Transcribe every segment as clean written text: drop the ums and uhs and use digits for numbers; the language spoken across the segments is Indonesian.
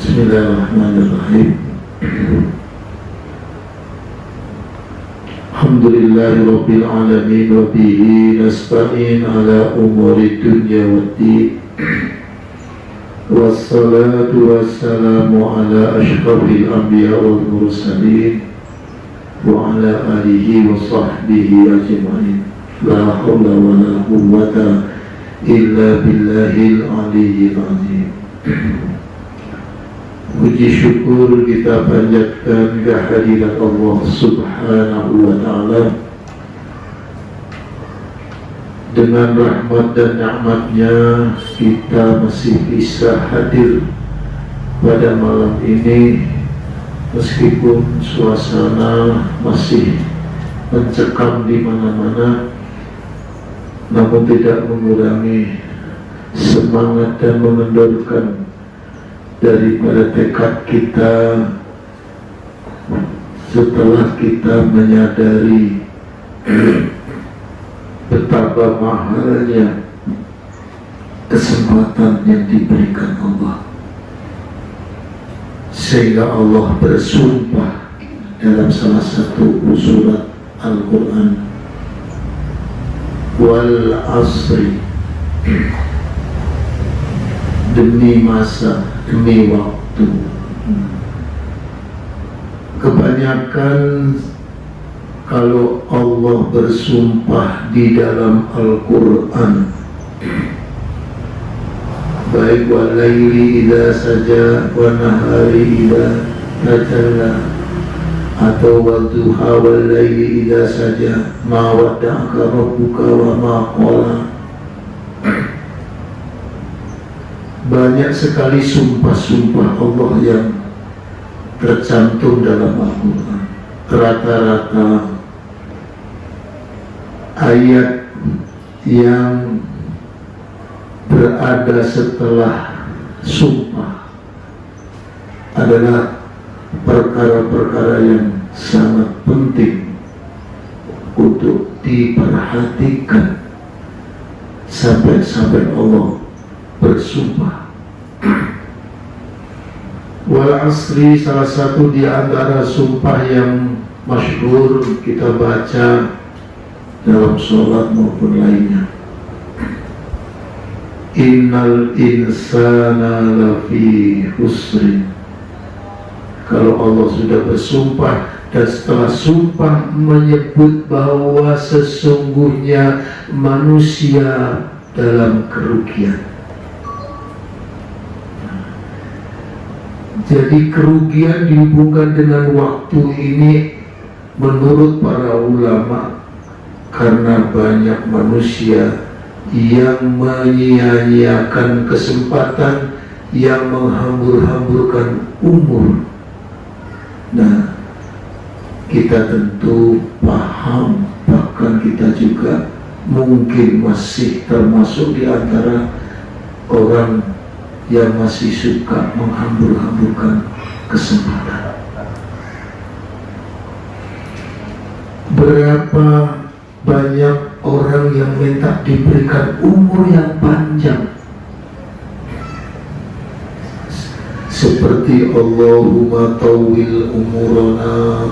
Bismillahirrahmanirrahim. Alhamdulillahirabbil alamin wa bihi nasta'in ala umuri dunya waddin. Wassalatu wassalamu ala asyrafil anbiya wal mursalin wa ala alihi wa sahbihi ajma'in. La haula wa la quwwata illa billahil aliyyil azim. Puji syukur kita panjatkan kehadirat Allah Subhanahu wa ta'ala. Dengan rahmat dan nikmat-Nya kita masih bisa hadir pada malam ini, meskipun suasana masih mencekam di mana-mana, namun tidak mengurangi semangat dan mengendorkan daripada tekad kita setelah kita menyadari betapa mahalnya kesempatan yang diberikan Allah, sehingga Allah bersumpah dalam salah satu surat Al-Quran, wal asri, demi masa, demi waktu. Kebanyakan kalau Allah bersumpah di dalam Al-Quran, baik walaili idza saja wa nahari idza tajalla, atau wadduha walaili idza saja ma wadda'aka rabbuka wa ma qala. Banyak sekali sumpah-sumpah Allah yang tercantum dalam Al-Quran. Rata-rata ayat yang berada setelah sumpah adalah perkara-perkara yang sangat penting untuk diperhatikan sampai Allah bersumpah. Wal asri salah satu di antara sumpah yang masyhur kita baca dalam sholat maupun lainnya. Innal insana lafi husrin. Kalau Allah sudah bersumpah dan setelah sumpah menyebut bahwa sesungguhnya manusia dalam kerugian. Jadi kerugian dihubungkan dengan waktu ini menurut para ulama karena banyak manusia yang menyia-nyiakan kesempatan, yang menghambur-hamburkan umur. Nah, kita tentu paham, bahkan kita juga mungkin masih termasuk di antara orang yang masih suka menghambur-hamburkan kesempatan. Berapa banyak orang yang minta diberikan umur yang panjang, seperti Allahumma tawwil umurana,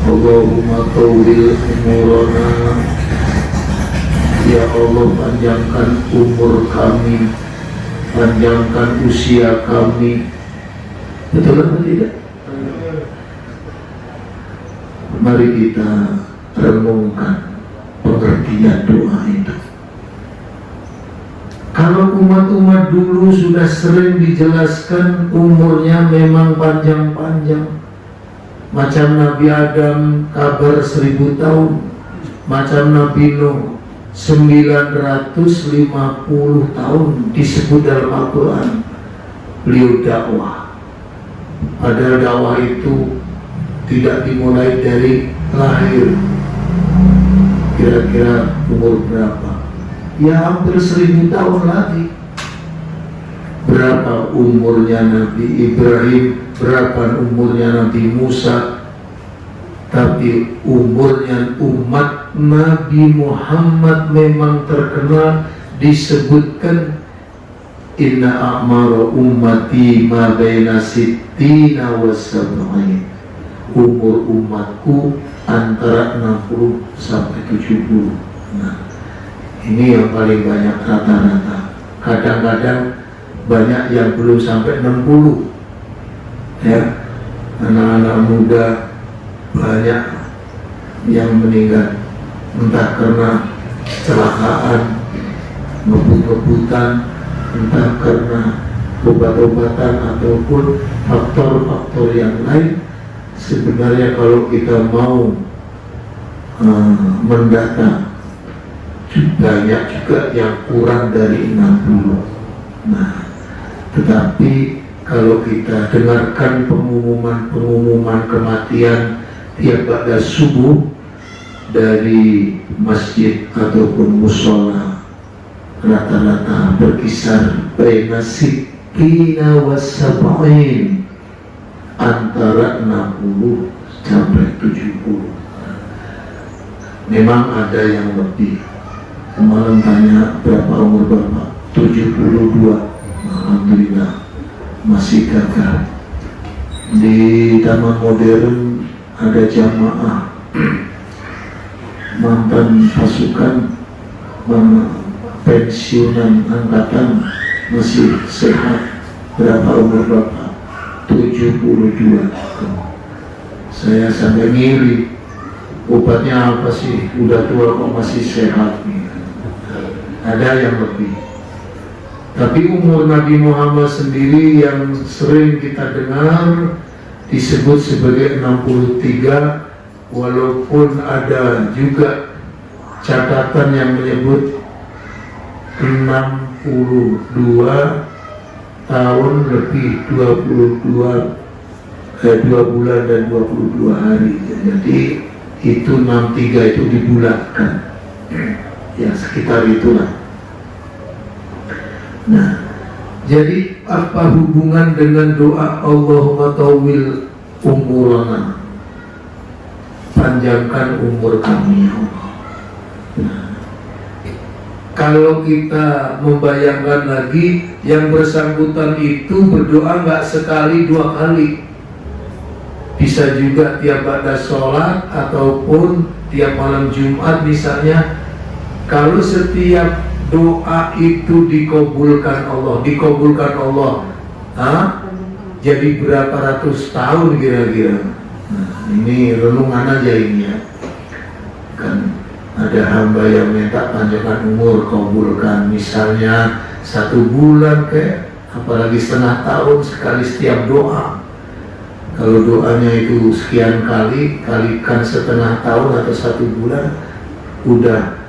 Allahumma tawwil umurana, ya Allah panjangkan umur kami, panjangkan usia kami. Betul atau tidak? Mari kita renungkan pengertian doa itu. Kalau umat-umat dulu sudah sering dijelaskan umurnya memang panjang-panjang, macam Nabi Adam kabar 1000 tahun, macam Nabi Nuh 950 tahun disebut dalam Al-Quran beliau dakwah. Padahal dakwah itu tidak dimulai dari lahir. Kira-kira umur berapa? Ya hampir 1000 tahun lagi. Berapa umurnya Nabi Ibrahim, berapa umurnya Nabi Musa, tapi umurnya umat Nabi Muhammad memang terkenal disebutkan inna a'mara ummati ma baina sittina wa sab'in. Umur umatku antara 60 sampai 70. Nah, ini yang paling banyak rata-rata. Kadang-kadang banyak yang belum sampai 60. Ya, anak-anak muda banyak yang meninggal entah karena kecelakaan, ngebut-ngebutan, entah karena obat-obatan ataupun faktor-faktor yang lain. Sebenarnya kalau kita mau mendata, banyak juga yang kurang dari 60. Nah, tetapi kalau kita dengarkan pengumuman kematian tiap pada subuh dari masjid ataupun musola, rata-rata berkisar baina sittina wa sab'in, antara 60 sampai 70. Memang ada yang lebih. Kemarin tanya berapa umur Bapak? 72. Alhamdulillah masih gagah. Di Taman Modern ada jamaah mantan pasukan pensiunan angkatan masih sehat. Berapa umur Bapak? 72. Saya sampai ngiri, obatnya apa sih? Udah tua kok masih sehat. Ada yang lebih. Tapi umur Nabi Muhammad sendiri yang sering kita dengar disebut sebagai 63, walaupun ada juga catatan yang menyebut 62 tahun lebih 2 bulan dan 22 hari. Jadi itu 63 itu dibulatkan. Ya sekitar itulah. Nah, jadi apa hubungan dengan doa Allahumma tawwil umurana, panjangkan umur kami ya Allah. Nah, kalau kita membayangkan lagi, yang bersangkutan itu berdoa nggak sekali 2 kali, bisa juga tiap pada sholat ataupun tiap malam Jumat misalnya. Kalau setiap doa itu dikabulkan Allah, jadi berapa ratus tahun kira-kira? Nah, ini renungan aja ini ya. Kan ada hamba yang minta panjangkan umur, kabulkan. Misalnya 1 bulan apalagi setengah tahun sekali setiap doa. Kalau doanya itu sekian kali, kalikan setengah tahun atau 1 bulan, udah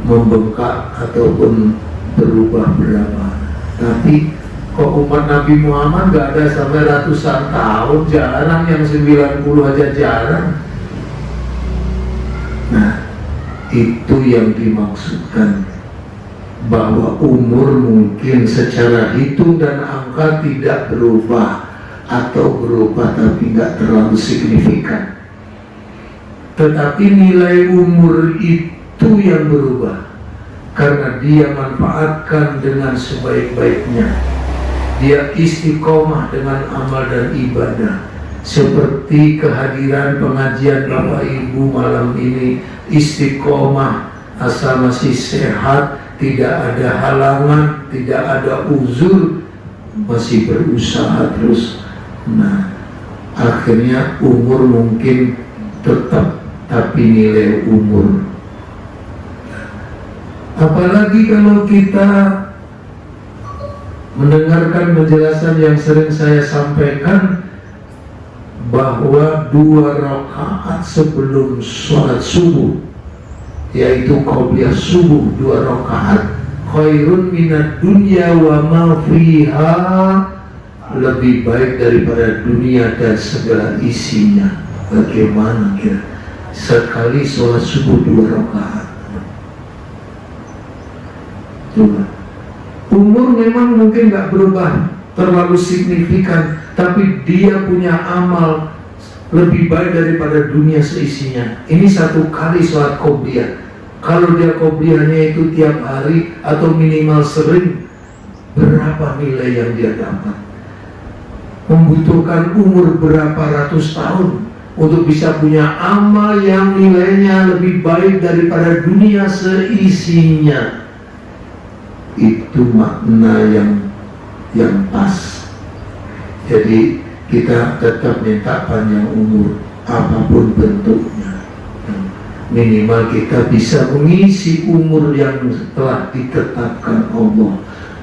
membengkak ataupun berubah berapa. Tapi kok umat Nabi Muhammad gak ada sampai ratusan tahun, jarang, yang 90 aja jarang. Nah, itu yang dimaksudkan, bahwa umur mungkin secara hitung dan angka tidak berubah atau berubah tapi nggak terlalu signifikan, tetapi nilai umur itu yang berubah karena dia manfaatkan dengan sebaik-baiknya. Dia istiqomah dengan amal dan ibadah, seperti kehadiran pengajian Bapak Ibu malam ini. Istiqomah asal masih sehat, tidak ada halangan, tidak ada uzur, masih berusaha terus. Nah, akhirnya umur mungkin tetap, tapi nilai umur. Apalagi kalau kita mendengarkan penjelasan yang sering saya sampaikan, bahwa 2 rakaat sebelum sholat subuh, yaitu qobliyah subuh 2 rakaat, khairun minad dunya wa ma fiha, lebih baik daripada dunia dan segala isinya. Bagaimana kira? Sekali sholat subuh 2 rakaat. Coba. Umur memang mungkin gak berubah terlalu signifikan, tapi dia punya amal lebih baik daripada dunia seisinya. Ini 1 kali sholat qobliyah. Kalau dia qobliyahnya itu tiap hari atau minimal sering, berapa nilai yang dia dapat? Membutuhkan umur berapa ratus tahun untuk bisa punya amal yang nilainya lebih baik daripada dunia seisinya. Itu makna yang pas. Jadi kita tetap minta panjang umur apapun bentuknya. Minimal kita bisa mengisi umur yang telah ditetapkan Allah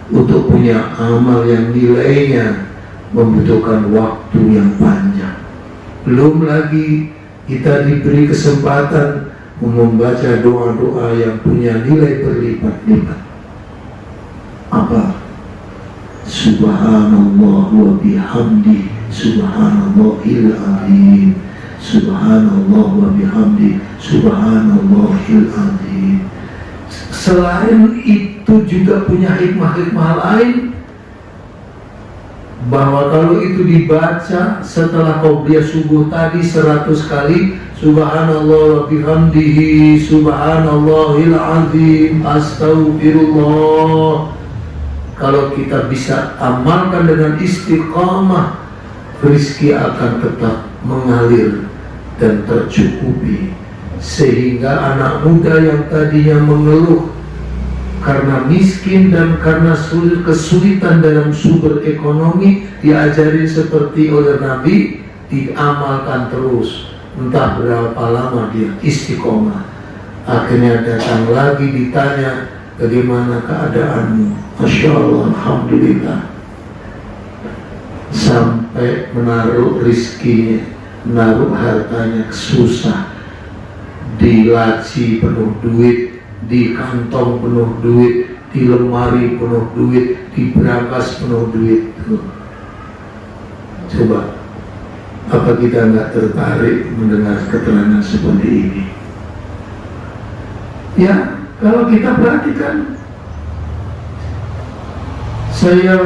untuk punya amal yang nilainya membutuhkan waktu yang panjang. Belum lagi kita diberi kesempatan membaca doa-doa yang punya nilai berlipat-lipat. Apa? Subhanallah wa bihamdi, subhanallahil azim, subhanallah wa bihamdi, subhanallahil azim. Selain itu juga punya hikmah-hikmah lain, bahwa kalau itu dibaca setelah qobliyah subuh tadi 100 kali, subhanallah wa bihamdihi, subhanallahil azim, astaghfirullah. Kalau kita bisa amalkan dengan istiqamah, rezeki akan tetap mengalir dan tercukupi, sehingga anak muda yang tadinya mengeluh karena miskin dan karena kesulitan dalam sumber ekonomi, diajarin seperti oleh Nabi, diamalkan terus. Entah berapa lama dia istiqomah. Akhirnya datang lagi ditanya, bagaimana keadaanmu? Masya Allah, alhamdulillah. Sampai menaruh rizkinya, menaruh hartanya, susah. Di laci penuh duit, di kantong penuh duit, di lemari penuh duit, di brankas penuh duit. Coba, apa kita nggak tertarik mendengar keterangan seperti ini? Ya, kalau kita perhatikan, saya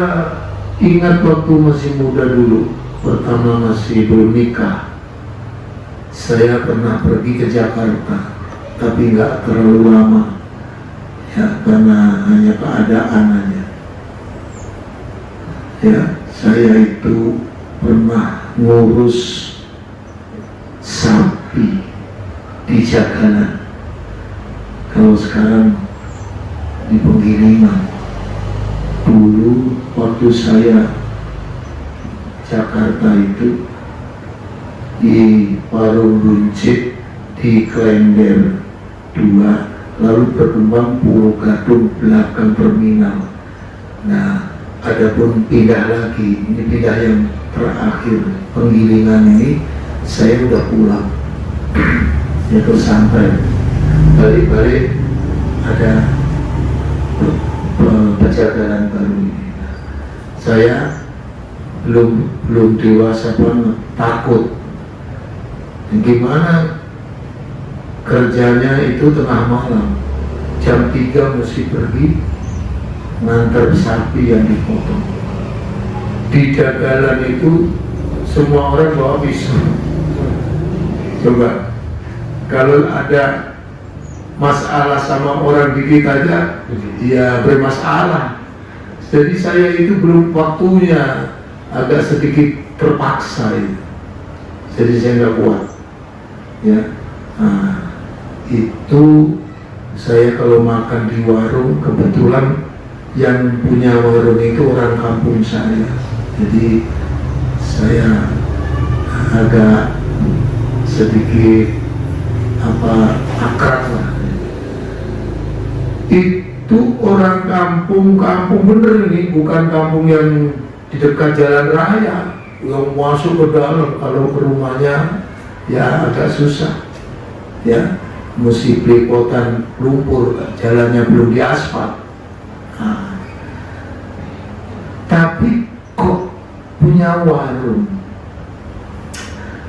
ingat waktu masih muda dulu, pertama masih belum nikah, saya pernah pergi ke Jakarta, tapi nggak terlalu lama, ya, karena hanya keadaan aja. Ya, saya itu pernah ngurus sapi di jagalan. Kalau sekarang di pengiriman. Dulu waktu saya Jakarta itu di Parung Buncit, di Klender 2, lalu berkembang Pulau Gadung belakang terminal. Nah, adapun pindah lagi, ini pindah yang terakhir, penggilingan ini, saya udah pulang. Itu sampai balik-balik ada penjagalan baru ini. Saya belum dewasa banget, takut. Gimana kerjanya itu tengah malam, jam 3 mesti pergi ngantar sapi yang dipotong. Di jagalan itu semua orang bawa pisau. Coba kalau ada masalah sama orang dikit aja, ya bermasalah. Jadi saya itu belum waktunya, agak sedikit terpaksa itu. Jadi saya nggak kuat. Ya, nah, itu saya kalau makan di warung, kebetulan yang punya warung itu orang kampung saya. Jadi saya agak sedikit akrab lah. Itu orang kampung bener ini, bukan kampung yang di dekat jalan raya yang masuk ke dalam. Kalau ke rumahnya ya agak susah, ya mesti belepotan lumpur, jalannya belum diaspal. Nah, tapi kok punya warung,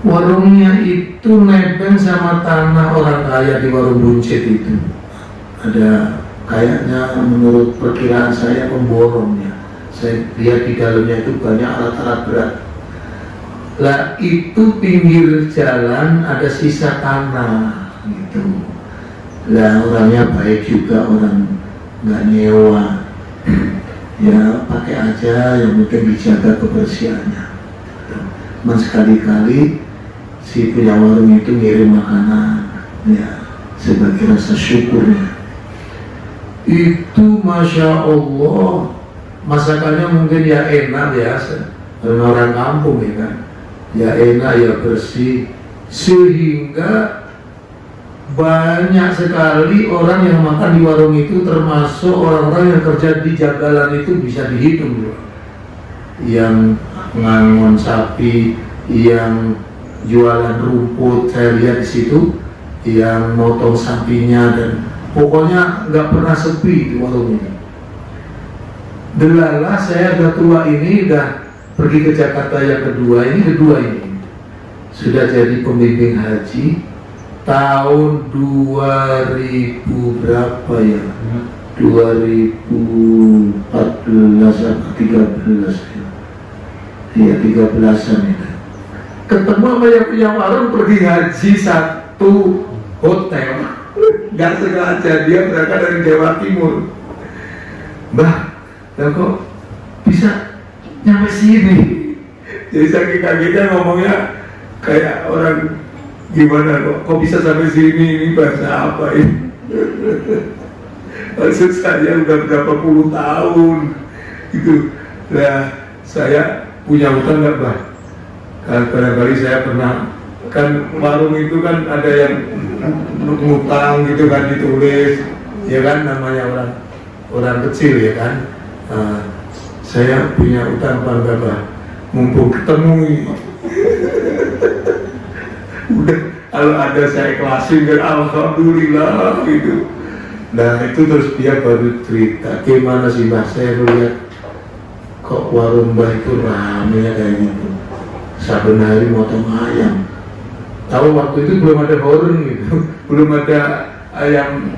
warungnya itu nebeng sama tanah orang kaya di Warung Buncit itu. Ada kayaknya, menurut perkiraan saya, pemborongnya. Saya lihat di dalamnya itu banyak alat-alat berat. Lah itu pinggir jalan ada sisa tanah gitu. Lah orangnya baik juga, orang nggak nyewa. Ya pakai aja, yang penting dijaga kebersihannya. Mas sekali-kali si punya warung itu ngirim makanan, ya sebagai rasa syukurnya. Itu Masya Allah, masakannya mungkin ya enak biasa, orang kampung ya kan, ya enak ya bersih, sehingga banyak sekali orang yang makan di warung itu, termasuk orang-orang yang kerja di jagalan itu bisa dihitung juga. Yang ngangon sapi, yang jualan rumput, saya lihat di situ, yang motong sapinya, dan pokoknya nggak pernah sepi di warung ini. Delalah saya udah tua ini, udah pergi ke Jakarta yang kedua ini sudah jadi pembimbing haji tahun 2000 berapa ya? 2014 atau 13 ya. Iya 13an itu. Ketemu sama yang punya warung, pergi haji satu hotel. Gak sengaja dia berangkat dari Jawa Timur. Mbah, kok bisa nyampe sini? Jadi saking kagetnya ngomongnya kayak orang gimana, kok bisa sampai sini, ini bahasa apa ini? Maksud saya udah berapa puluh tahun gitu. Nah, saya punya utang nggak, Bah? Kadang-kadang saya pernah, kan warung itu kan ada yang ngutang gitu kan, ditulis, ya kan, namanya orang kecil ya kan. Saya punya utang apa enggak, Bah? Mumpung ketemu udah, kalau ada saya ikhlasin dan alhamdulillah gitu. Nah itu terus dia baru cerita, gimana sih Mbah, saya melihat kok warung Mbah itu rame kayak gitu, saben hari motong ayam. Tahu waktu itu belum ada horeng gitu, belum ada ayam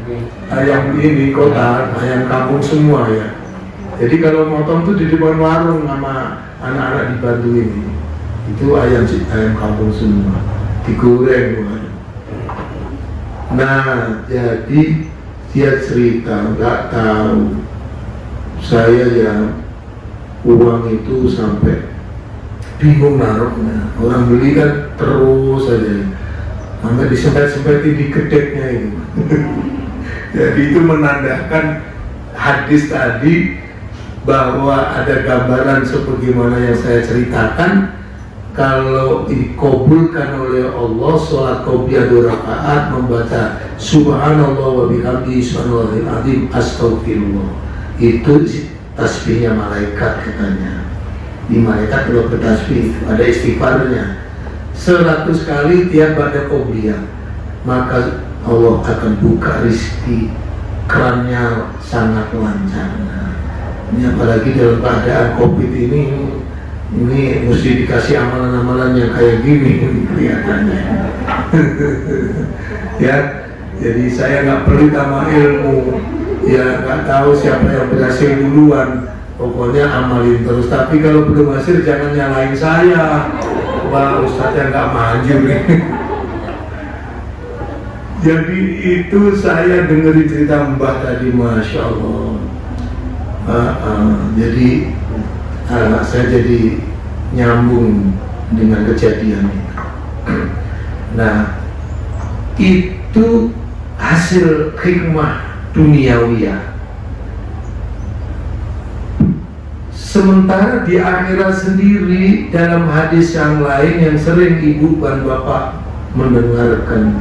ini kota, ayam kampung semua ya. Jadi kalau motong tuh di depan warung sama anak-anak dibantu ini, itu ayam kampung semua, digoreng. Nah jadi dia cerita, nggak tahu saya ya uang itu sampai bingung naruhnya. Orang beli kan terus aja, sampai disempet-sempetin di gedeknya itu. Jadi itu menandakan hadis tadi, bahwa ada gambaran sebagaimana yang saya ceritakan. Kalau dikabulkan oleh Allah, sholat qobliyah 2 rakaat membaca subhanallah wa bihamdihi subhanallahil azim astagfirullah, itu tasbihnya malaikat katanya. Di malaikat kalau bertasbih ada istighfarnya 100 kali tiap pada qobliyah, maka Allah akan buka rezeki, kerannya sangat lancar. Ini apalagi dalam keadaan COVID ini mesti dikasih amalan-amalan yang kayak gini kelihatannya. Ya, jadi saya nggak perlu sama ilmu, ya nggak tahu siapa yang berhasil duluan, pokoknya amalin terus. Tapi kalau belum hasil jangan nyalain saya, wah ustadznya nggak maju nih. Jadi itu saya dengerin cerita Mbah tadi, Masya Allah. Jadi saya jadi nyambung dengan kejadian ini. Nah, itu hasil hikmah duniawiyah. Sementara di akhirat sendiri, dalam hadis yang lain yang sering ibu dan bapak mendengarkan,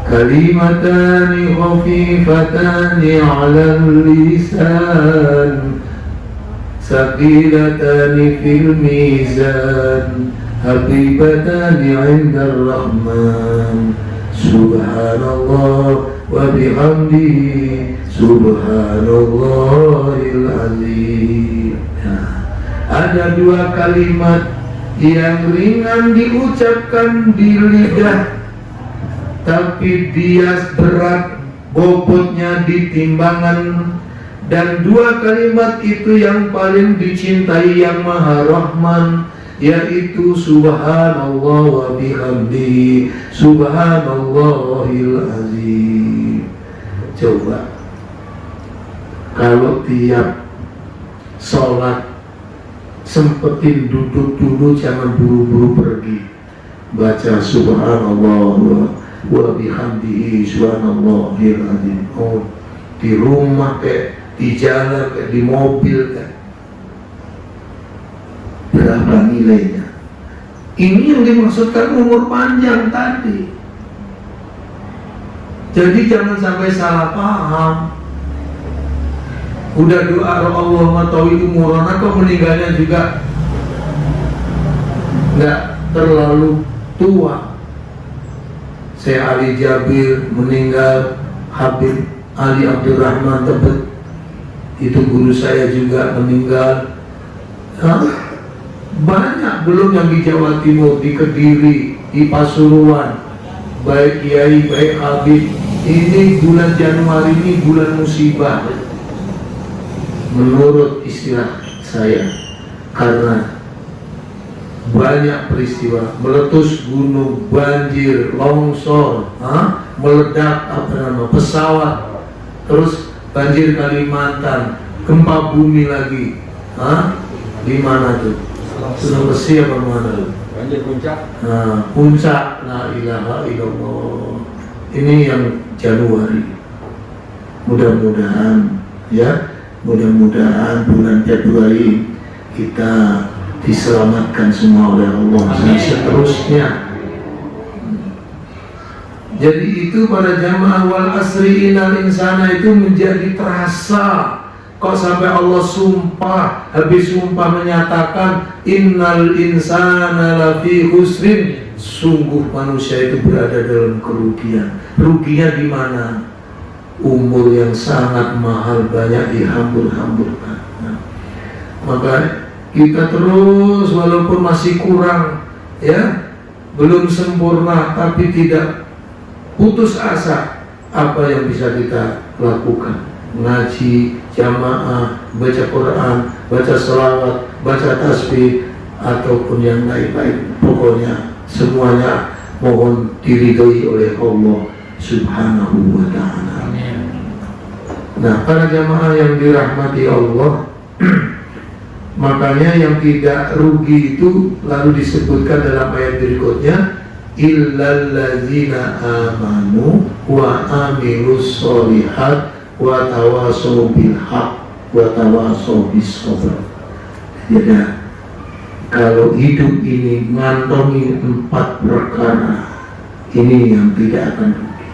kalimatani khafifatani 'alal lisan saqilatani fil mizan habibatani 'indar rahman subhanallah wa bihamdihi subhanallahil azim. Ada 2 kalimat yang ringan diucapkan di lidah, tapi dia berat bobotnya di timbangan. Dan 2 kalimat itu yang paling dicintai yang Maha Rahman, yaitu subhanallah wa bihamdihi subhanallahil azim. Coba kalau tiap sholat sempetin duduk dulu, jangan buru-buru pergi, baca subhanallah wa bihamdihi subhanallahil azim. Oh, di rumah kayak di jalan kayak di mobil kayak, berapa nilainya? Ini yang dimaksudkan umur panjang tadi. Jadi jangan sampai salah paham. Udah doa Allahumma tawi umurana, kok meninggalnya juga nggak terlalu tua. Syekh Ali Jabir meninggal, Habib Ali Abdurrahman Tebet, itu guru saya juga meninggal. Banyak belum yang di Jawa Timur, di Kediri, di Pasuruan, baik kiai, baik habib. Ini bulan Januari ini bulan musibah menurut istilah saya, karena banyak peristiwa, meletus gunung, banjir, longsor, meledak pesawat, terus banjir Kalimantan, gempa bumi lagi, di mana tuh? Sulawesi apa mana? Banjir puncak. Puncak, la ilaha illallah. Ini yang Januari. Mudah-mudahan ya, mudah-mudahan bulan Februari kita diselamatkan semua oleh Allah dan seterusnya. Jadi itu pada jamaah wal asri innal insana itu menjadi terasa. Kok sampai Allah sumpah, habis sumpah menyatakan innal insana lafi khusrin, sungguh manusia itu berada dalam kerugian. Ruginya di mana? Umur yang sangat mahal banyak dihambur-hamburkan. Maka kita terus walaupun masih kurang, ya, belum sempurna, tapi tidak putus asa. Apa yang bisa kita lakukan? Ngaji, jamaah, baca Quran, baca selawat, baca tasbih, ataupun yang lain-lain. Pokoknya semuanya mohon diridhoi oleh Allah Subhanahu wa ta'ala. Nah, para jamaah yang dirahmati Allah, makanya yang tidak rugi itu lalu disebutkan dalam ayat berikutnya, illal ladzina amanu wa amilus sholihat wa tawasaw bil haq wa tawasaw bis sabr. Jadi kalau hidup ini ngantongi 4 perkara ini yang tidak akan rugi.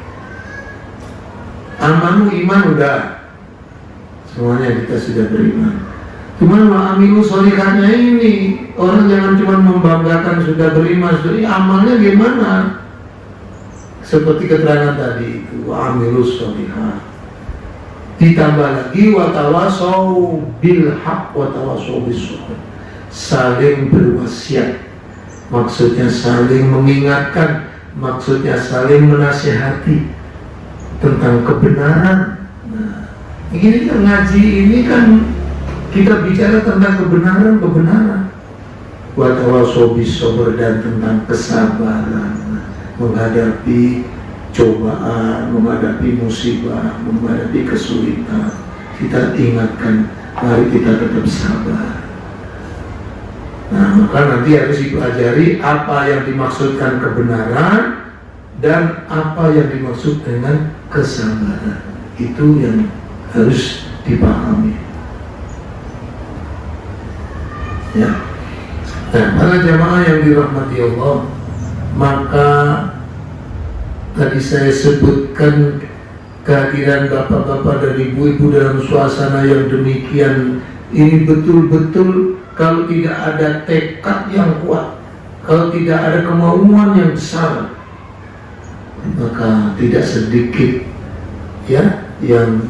Amanu, iman udah, semuanya kita sudah beriman. Cuman wa'amilu sholihahnya ini, orang jangan cuma membanggakan sudah beriman, sudah amalnya gimana? Seperti keterangan tadi itu, wa'amilu sholihah. Ditambah lagi watawasaw bil haq watawasaw bis sabr. Saling berwasiat, maksudnya saling mengingatkan, maksudnya saling menasihati tentang kebenaran. Nah, ini kan ngaji ini kan kita bicara tentang kebenaran. Wa tawasaw bis sabr, dan tentang kesabaran menghadapi cobaan, menghadapi musibah, menghadapi kesulitan. Kita ingatkan, mari kita tetap sabar. Nah, maka nanti harus dipelajari apa yang dimaksudkan kebenaran dan apa yang dimaksud dengan kesabaran. Itu yang harus dipahami. Ya. Nah, para jamaah yang dirahmati Allah, maka tadi saya sebutkan kehadiran bapak-bapak dan ibu-ibu dalam suasana yang demikian ini betul-betul, kalau tidak ada tekad yang kuat, kalau tidak ada kemauan yang besar, maka tidak sedikit ya yang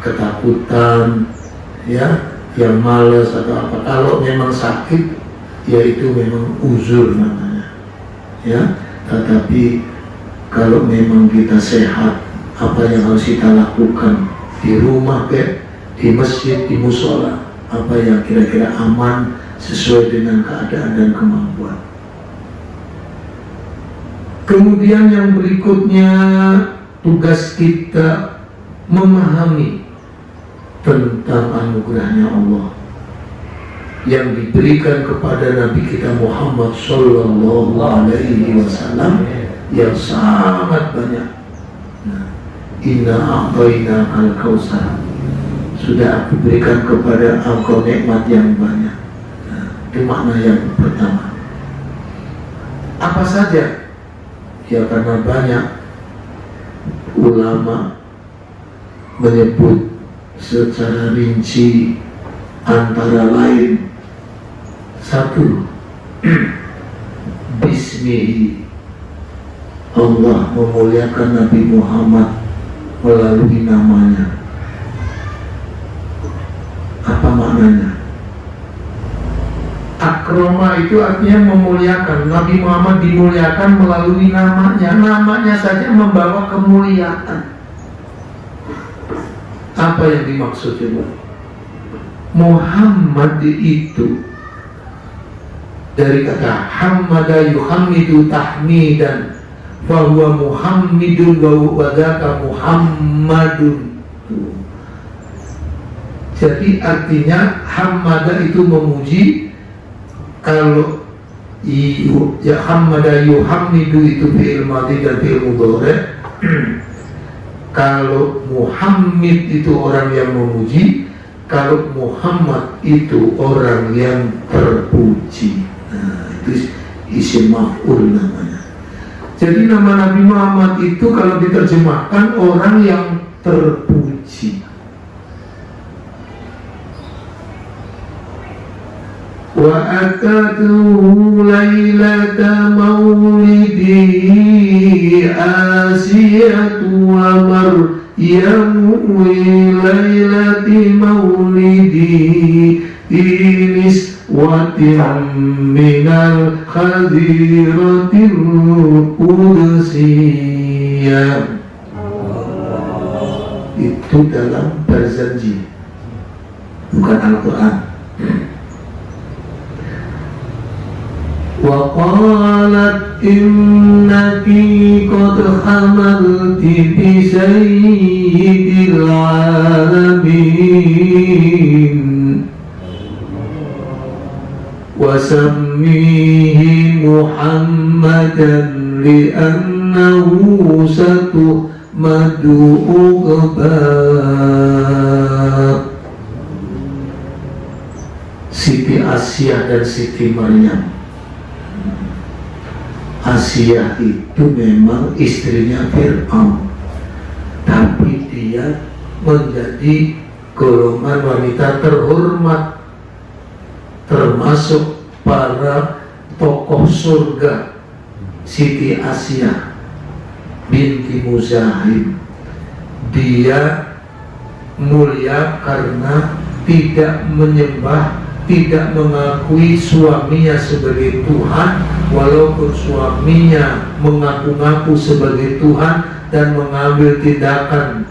ketakutan, ya yang malas atau apa. Kalau memang sakit, ya itu memang uzur namanya, ya. Tetapi kalau memang kita sehat, apa yang harus kita lakukan di rumah, di masjid, di musola, apa yang kira-kira aman sesuai dengan keadaan dan kemampuan. Kemudian yang berikutnya, tugas kita memahami tentang anugerahnya Allah yang diberikan kepada Nabi kita Muhammad Sallallahu Alaihi Wasallam yang sangat banyak. Inna a'tayna al-kautsar, sudah aku berikan kepada engkau nikmat yang banyak. Itu makna yang pertama. Apa saja? Ya karena banyak ulama menyebut secara rinci antara lain: satu, Bismihi, Allah memuliakan Nabi Muhammad melalui namanya. Apa maknanya? Akroma itu artinya memuliakan. Nabi Muhammad dimuliakan melalui namanya. Namanya saja membawa kemuliaan. Apa yang dimaksud coba? Muhammad itu dari kata hamada yuhammidu tahmidan, fahuwa muhammidun wa dzaka muhammadun. Jadi artinya hamada itu memuji. Kalau ya hamada yuhammidu itu fi'il madhi dan fi'il mudhari'. Kalau Muhammad itu orang yang memuji, kalau Muhammad itu orang yang terpuji. Nah, itu isim maf'ul namanya. Jadi nama Nabi Muhammad itu kalau diterjemahkan orang yang terpuji. Wa akatuhu lailata maulidi asiyatu wa maryamu lailati maulidi inis watim minal khadiratil qudsiyah. Itu dalam Barzanji, bukan Al-Quran. Wa qalat innaki qad hamalti bi sayyidil alamin wa sammihi Muhammadan li'annahu satuhmadu uqbah. Siti Asyah dan Siti Maryam. Asyah itu memang istrinya Fir'aun, tapi dia menjadi golongan wanita terhormat, termasuk para tokoh surga. Siti Asyah binti Muzahim, dia mulia karena tidak menyembah, tidak mengakui suaminya sebagai Tuhan, walaupun suaminya mengaku-ngaku sebagai Tuhan dan mengambil tindakan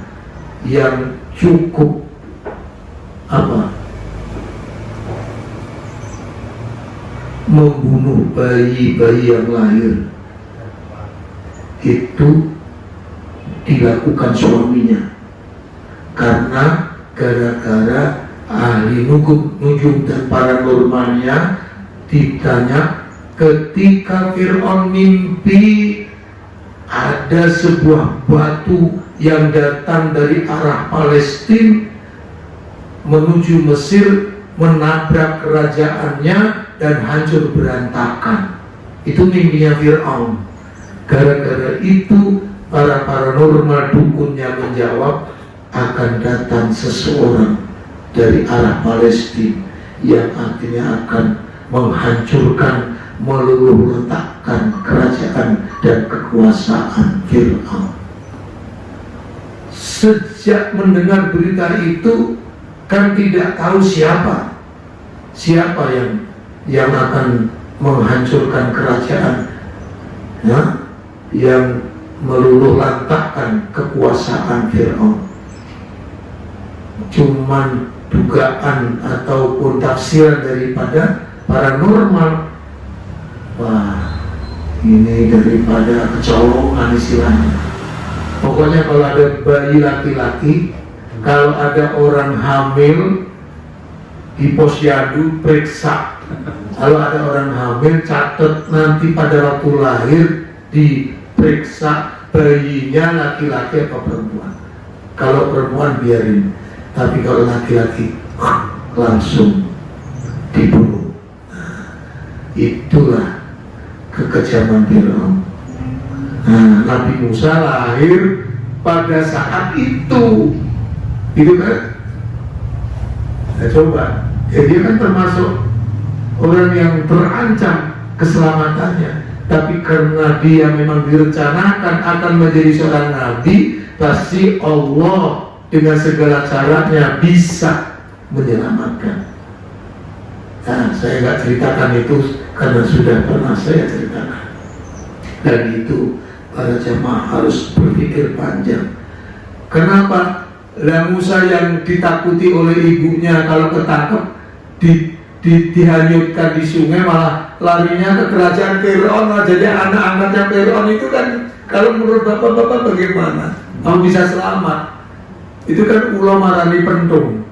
yang cukup membunuh bayi-bayi yang lahir. Itu dilakukan suaminya karena gara-gara ahli nujum dan paranormalnya ditanya, ketika Fir'aun mimpi ada sebuah batu yang datang dari arah Palestina menuju Mesir, menabrak kerajaannya dan hancur berantakan. Itu mimpinya Fir'aun. Gara-gara itu para paranormal dukunnya menjawab, akan datang seseorang dari arah Palestina yang artinya akan menghancurkan, meluluh letakkan kerajaan dan kekuasaan Fir'aun. Sejak mendengar berita itu kan tidak tahu siapa yang akan menghancurkan kerajaan, ya, yang meluluh lantakkan kekuasaan Fir'aun. Cuman dugaan ataupun tafsiran daripada paranormal. Wah, ini daripada kecolongan istilahnya. Pokoknya kalau ada bayi laki-laki, kalau ada orang hamil di posyandu periksa. Kalau ada orang hamil catat nanti pada waktu lahir diperiksa bayinya laki-laki apa perempuan. Kalau perempuan biarin, tapi kalau laki-laki langsung dibunuh. Itulah kekejaman Firaun. Nabi Musa lahir pada saat itu, gitu kan? Nah, coba, dia kan termasuk orang yang terancam keselamatannya, tapi karena dia memang direncanakan akan menjadi seorang nabi, pasti Allah dengan segala caranya bisa menyelamatkan. Nah, saya nggak ceritakan itu karena sudah pernah saya ceritakan. Dan itu para jemaah harus berpikir panjang. Kenapa? Lah Musa yang ditakuti oleh ibunya kalau ketangkep dihanyutkan di sungai, malah larinya ke kerajaan Firaun. Jadi anak-anaknya Firaun itu kan, kalau menurut bapak-bapak bagaimana? Mau bisa selamat? Itu kan ulo marani pentung.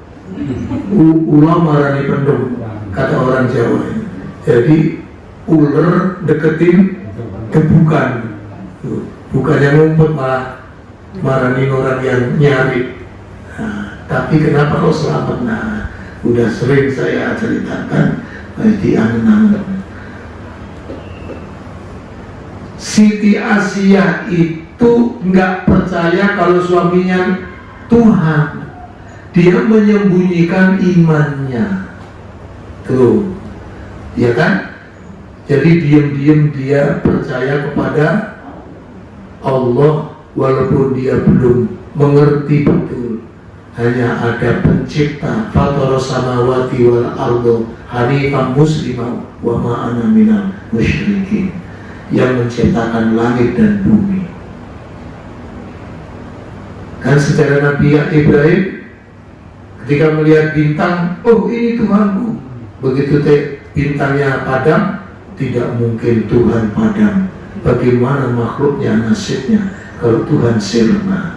Ulo marani pentung, kata orang Jawa. Jadi ular deketin gebukan, bukannya ngumpet, malah marani orang yang nyari. Nah, tapi kenapa kau selamat? Nah, udah sering saya ceritakan di angan-angan. Siti Asiyah itu nggak percaya kalau suaminya Tuhan. Dia menyembunyikan imannya, tuh, ya kan? Jadi diam-diam dia percaya kepada Allah walaupun dia belum mengerti betul. Hanya ada pencipta, Fataras samawati wal ardo hanifan muslimah wa ma ana minal musyrikin, yang menciptakan langit dan bumi. Kan secara Nabi Ibrahim ketika melihat bintang, oh ini Tuhanku. Begitu bintangnya padam, tidak mungkin Tuhan padam. Bagaimana makhluknya nasibnya kalau Tuhan sirna.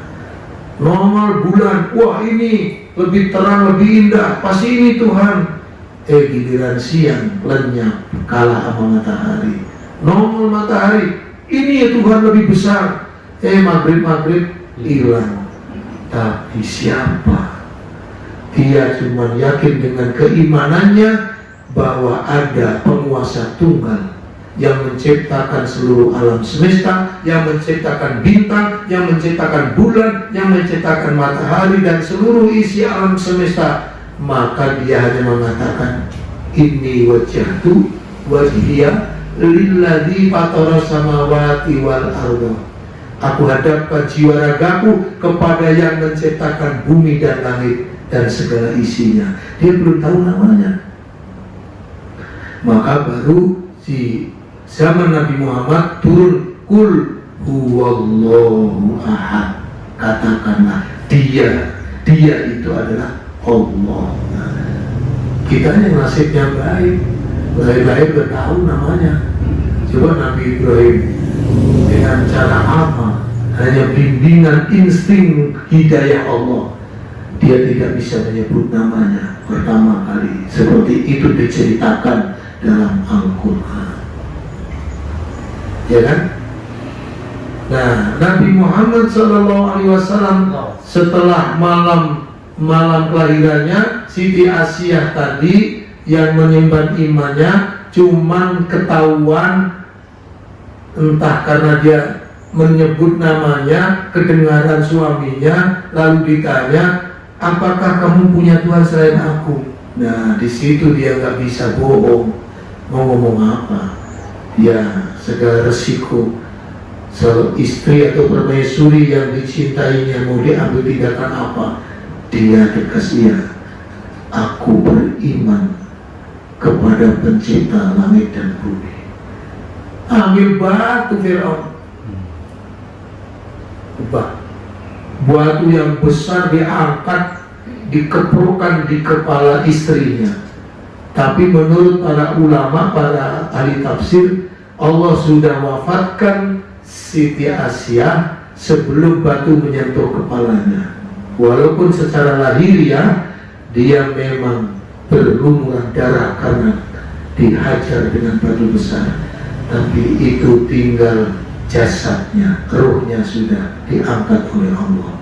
Normal bulan, wah ini lebih terang, lebih indah, pasti ini Tuhan. Giliran siang lenyap, kalah sama matahari. Normal matahari, ini ya Tuhan lebih besar. Maghrib hilang. Tapi siapa? Dia cuma yakin dengan keimanannya bahwa ada penguasa tunggal yang menciptakan seluruh alam semesta, yang menciptakan bintang, yang menciptakan bulan, yang menciptakan matahari dan seluruh isi alam semesta. Maka dia hanya mengatakan, inni wajjahtu wajhiya lilladzi fataras samawati wal ardo. Aku hadapkan jiwa ragaku kepada yang menciptakan bumi dan langit dan segala isinya. Dia belum tahu namanya. Maka baru di zaman Nabi Muhammad turun, kul huwallahu ahad. Katakanlah dia itu adalah Allah. Kita yang nasibnya baik, baik bertahu namanya. Coba Nabi Ibrahim dengan cara apa? Hanya bimbingan insting hidayah Allah, dia tidak bisa menyebut namanya pertama kali. Seperti itu diceritakan dalam Al-Quran, ya kan? Nah, Nabi Muhammad SAW setelah malam kelahirannya, Siti Asiyah tadi yang menyimpan imannya cuman ketahuan, entah karena dia menyebut namanya, kedengaran suaminya, lalu ditanya, apakah kamu punya Tuhan selain aku? Nah, di situ dia nggak bisa bohong. Mau ngomong apa? Ya, segala resiko. Istri atau permaisuri yang dicintainya mau diambil tindakan apa? Dia tegas, ya, aku beriman kepada pencipta langit dan bumi. Ambil batu Firaun, batu yang besar diangkat, dikeprokan di kepala istrinya. Tapi menurut para ulama, para ahli tafsir, Allah sudah wafatkan Siti Asiyah sebelum batu menyentuh kepalanya. Walaupun secara lahiriah dia memang berlumuran darah karena dihajar dengan batu besar, tapi itu tinggal jasadnya, ruhnya sudah diangkat oleh Allah.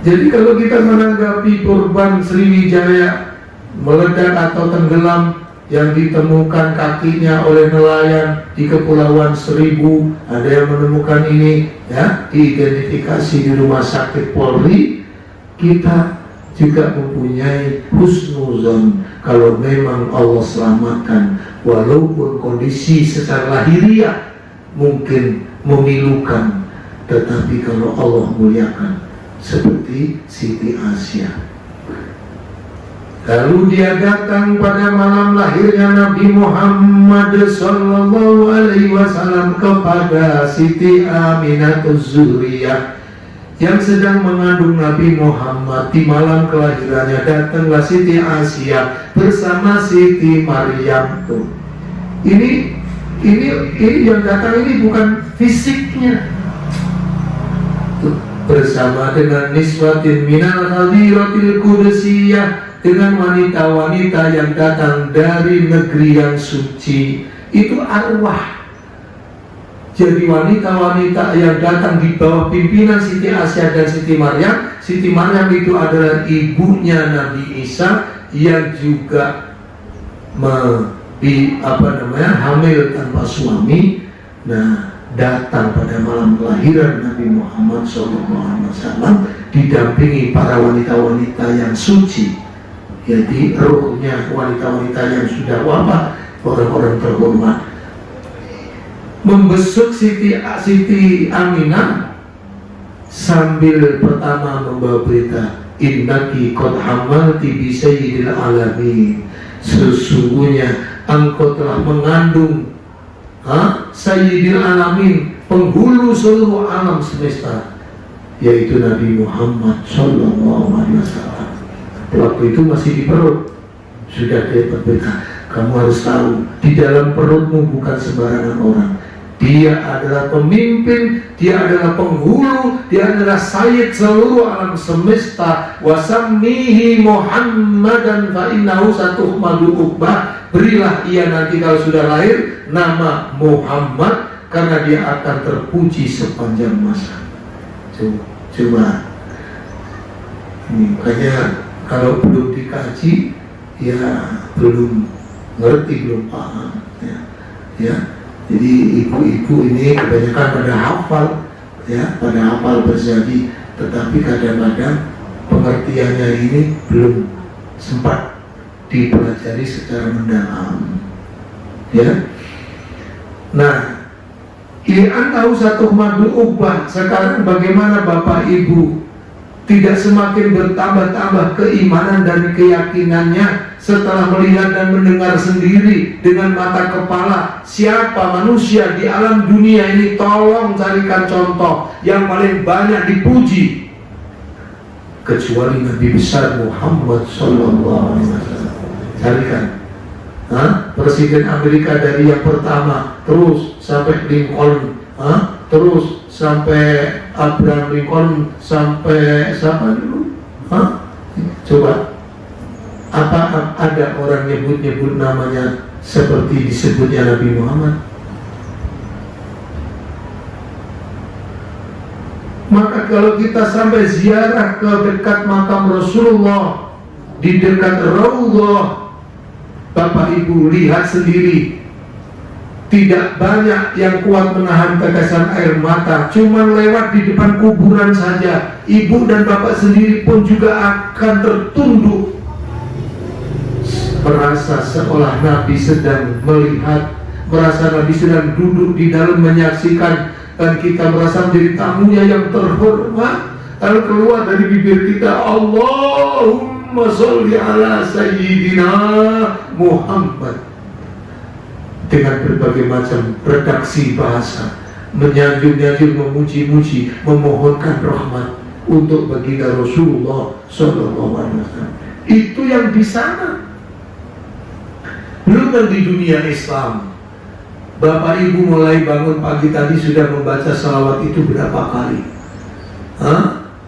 Jadi kalau kita menanggapi korban Sriwijaya meledak atau tenggelam yang ditemukan kakinya oleh nelayan di Kepulauan Seribu, ada yang menemukan ini ya, diidentifikasi di rumah sakit Polri, kita juga mempunyai husnuzon kalau memang Allah selamatkan, walaupun kondisi secara lahiriah mungkin memilukan, tetapi kalau Allah muliakan seperti Siti Aisyah. Lalu dia datang pada malam lahirnya Nabi Muhammad sallallahu alaihi wasallam kepada Siti Aminatul Zuhriyah yang sedang mengandung Nabi Muhammad. Di malam kelahirannya datanglah Siti Aisyah bersama Siti Maryam. Tuh. Ini yang datang ini bukan fisiknya. Tuh. Bersama dengan niswatin minal hadiratil qudusiyah, dengan wanita-wanita yang datang dari negeri yang suci. Itu arwah. Jadi wanita-wanita yang datang di bawah pimpinan Siti Aisyah dan Siti Maryam. Siti Maryam itu adalah ibunya Nabi Isa yang juga hamil tanpa suami. Nah, datang pada malam kelahiran Nabi Muhammad SAW didampingi para wanita-wanita yang suci. Jadi ruhnya wanita-wanita yang sudah wafat, orang-orang terhormat, membesuk Siti Aminah sambil pertama membawa berita, innaki qad hamalti bi sayyidil alamin, sesungguhnya engkau telah mengandung sayyidil alamin, penghulu seluruh alam semesta, yaitu Nabi Muhammad sallallahu alaihi wasallam. Waktu itu masih di perut, sudah dapat berita. Kamu harus tahu, di dalam perutmu bukan sembarangan orang. Dia adalah pemimpin, dia adalah penghulu, dia adalah sayyid seluruh alam semesta. Wasammihi Muhammadan fa innahu satuhmadu uqbah. Berilah ia nanti kalau sudah lahir nama Muhammad, karena dia akan terpuji sepanjang masa. Coba. Makanya kalau belum dikaji, ya belum ngerti, belum paham. Ya. Jadi ibu-ibu ini kebanyakan pada hafal, ya, pada hafal berjadi, tetapi kadang-kadang pengertiannya ini belum sempat dipelajari secara mendalam. Ya. Nah, ini tahu satu madu ubah. Sekarang bagaimana Bapak Ibu tidak semakin bertambah-tambah keimanan dan keyakinannya setelah melihat dan mendengar sendiri dengan mata kepala siapa manusia di alam dunia ini. Tolong carikan contoh yang paling banyak dipuji kecuali Nabi besar Muhammad sallallahu alaihi wasallam. Carikan Presiden Amerika dari yang pertama terus sampai Lincoln, terus sampai Abraham Lincoln, sampai siapa dulu? Coba, apa ada orang nyebut-nyebut namanya seperti disebutnya Nabi Muhammad? Maka kalau kita sampai ziarah ke dekat makam Rasulullah, di dekat Raudhah, Bapak Ibu lihat sendiri, tidak banyak yang kuat menahan tetesan air mata. Cuman lewat di depan kuburan saja, ibu dan bapak sendiri pun juga akan tertunduk, merasa seolah Nabi sedang melihat, merasa Nabi sedang duduk di dalam menyaksikan, dan kita merasa menjadi tamunya yang terhormat. Lalu keluar dari bibir kita, Allahumma sholli ala sayyidina Muhammad, dengan berbagai macam redaksi bahasa, menyanjung-nyanjung, memuji-muji, memohonkan rahmat untuk baginda Rasulullah sallallahu alaihi wasallam. Itu yang di sana. Belum yang di dunia Islam. Bapak Ibu mulai bangun pagi tadi sudah membaca salawat itu berapa kali?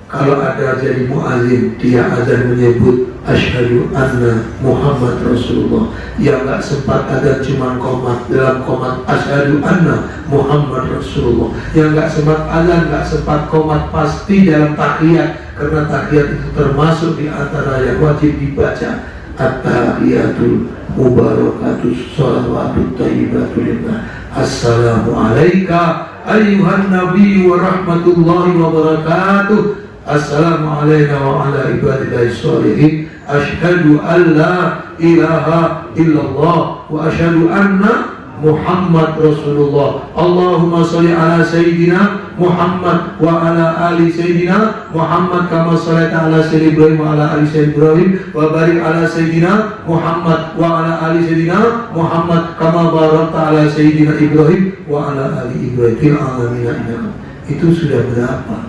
Kalau ada jadi muazin, dia azan menyebut asyhadu anna Muhammad Rasulullah. Yang gak sempat azan cuma qomat, dalam qomat asyhadu anna Muhammad Rasulullah. Yang gak sempat azan, gak sempat qomat, pasti dalam tahiyat. Karena tahiyat itu termasuk di antara yang wajib dibaca. At-tahiyatul mubarakatus salawatut thayyibatul lillah. Assalamu alayka ayyuhan nabi wa rahmatullahi wa barakatuh. Assalamu alayna wa ala ibadillahi sholihin. Ashhadu an la ilaha illallah wa ashhadu anna Muhammad Rasulullah. Allahumma salli ala Sayyidina Muhammad wa ala ali Sayyidina Muhammad kama sallaita ala Sayyidina Ibrahim wa ala ali Sayyidina Ibrahim wa barik ala Sayyidina Muhammad wa ala ali Sayyidina Muhammad kama barakta ala Sayyidina Ibrahim wa ala ali Ibrahim fil alamin. Itu sudah berapa?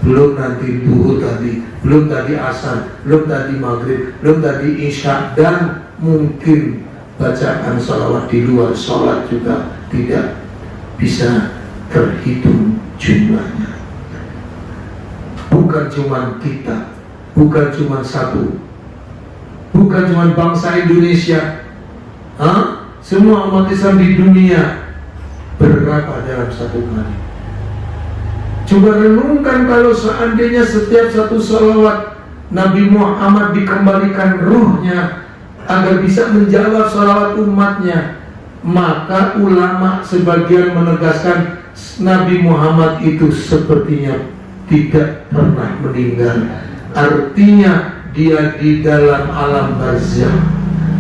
Belum nanti duhur tadi, belum tadi asar, belum tadi maghrib, belum tadi isya, dan mungkin bacaan salawat di luar sholat juga tidak bisa terhitung jumlahnya. Bukan cuma kita, bukan cuma satu, bukan cuma bangsa Indonesia, semua umat Islam di dunia. Berapa dalam satu kali? Coba renungkan kalau seandainya setiap satu salawat Nabi Muhammad dikembalikan ruhnya agar bisa menjawab salawat umatnya. Maka ulama sebagian menegaskan Nabi Muhammad itu sepertinya tidak pernah meninggal. Artinya dia di dalam alam barzakh,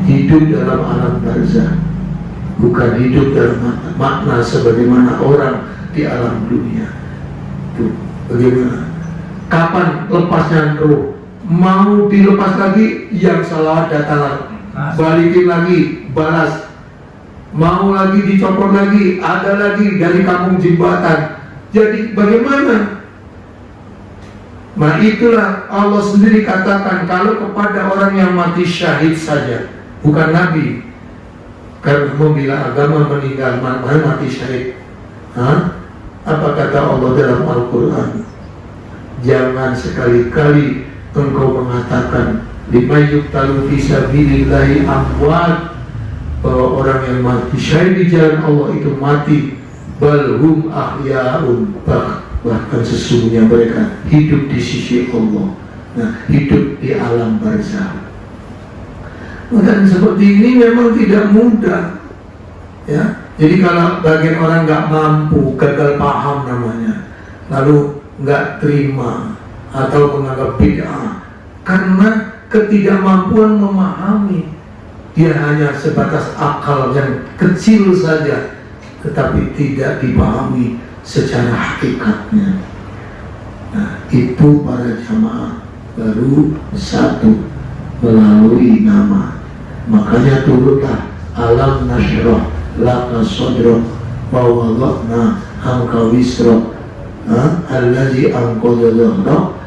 hidup dalam alam barzakh, bukan hidup dalam makna sebagaimana orang di alam dunia. Tuh, bagaimana? Kapan lepasnya roh? Mau dilepas lagi, yang salawat datang lagi, balikin lagi, balas. Mau lagi dicopot lagi, ada lagi dari kampung jembatan. Jadi bagaimana? Nah itulah Allah sendiri katakan, kalau kepada orang yang mati syahid saja, bukan Nabi, karena membela agama meninggal, mati syahid. Apa kata Allah dalam Al-Quran? Jangan sekali-kali engkau mengatakan lima yuqtalu fi sabilillahi amwat, bahwa orang yang mati syahid di jalan Allah itu mati. Balhum ahya'un, bahkan sesungguhnya mereka hidup di sisi Allah. Nah, hidup di alam barzakh. Dan seperti ini memang tidak mudah, ya. Jadi kalau bagian orang nggak mampu, gagal paham namanya, lalu nggak terima atau menganggap bid'ah karena ketidakmampuan memahami, dia hanya sebatas akal yang kecil saja, tetapi tidak dipahami secara hakikatnya. Nah, itu para jamaah baru satu melalui nama. Makanya turunlah alam nasyrah laka sodrok wa wada'na anka wisrok allazi anqadha dhahrok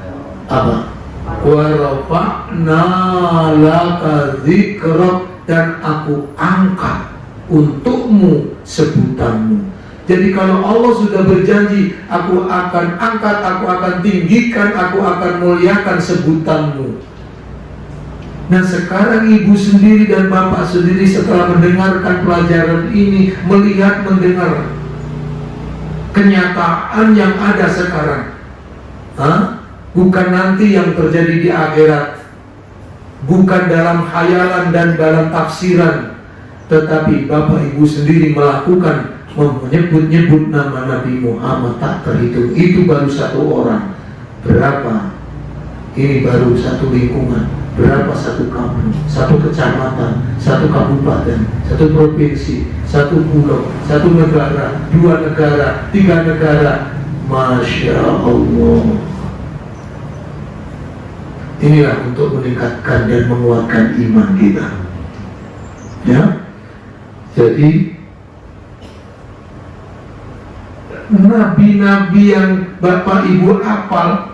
apa wa rafa'na laka dzikrok, dan aku angkat untukmu sebutanmu. Jadi kalau Allah sudah berjanji, aku akan angkat, aku akan tinggikan, aku akan muliakan sebutanmu. Nah sekarang ibu sendiri dan bapak sendiri setelah mendengarkan pelajaran ini, melihat, mendengar kenyataan yang ada sekarang, bukan nanti yang terjadi di akhirat, bukan dalam khayalan dan dalam tafsiran, tetapi bapak ibu sendiri melakukan, menyebut-nyebut nama Nabi Muhammad tak terhitung. Itu baru satu orang. Berapa? Ini baru satu lingkungan. Berapa satu kampung, satu kecamatan, satu kabupaten, satu provinsi, satu pulau, satu negara, dua negara, tiga negara. Masya Allah. Inilah untuk meningkatkan dan menguatkan iman kita, ya. Jadi nabi-nabi yang bapak ibu hafal,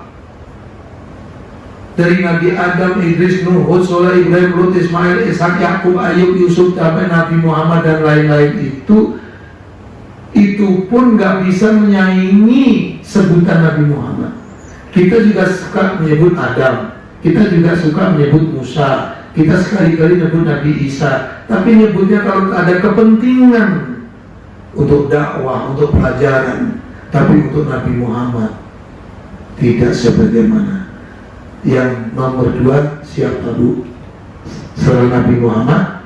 dari Nabi Adam, Idris, Nuh, Hud, Soleh, Ibrahim, Lut, Ismail, Ishak, Yakub, Ayub, Yusuf, sampai Nabi Muhammad dan lain-lain itu itu pun nggak bisa menyaingi sebutan Nabi Muhammad. Kita juga suka menyebut Adam, kita juga suka menyebut Musa, kita sekali-kali menyebut Nabi Isa, tapi nyebutnya kalau ada kepentingan untuk dakwah, untuk pelajaran. Tapi untuk Nabi Muhammad tidak sebagaimana. Yang nomor 2 siapa Bu? Selain Nabi Muhammad,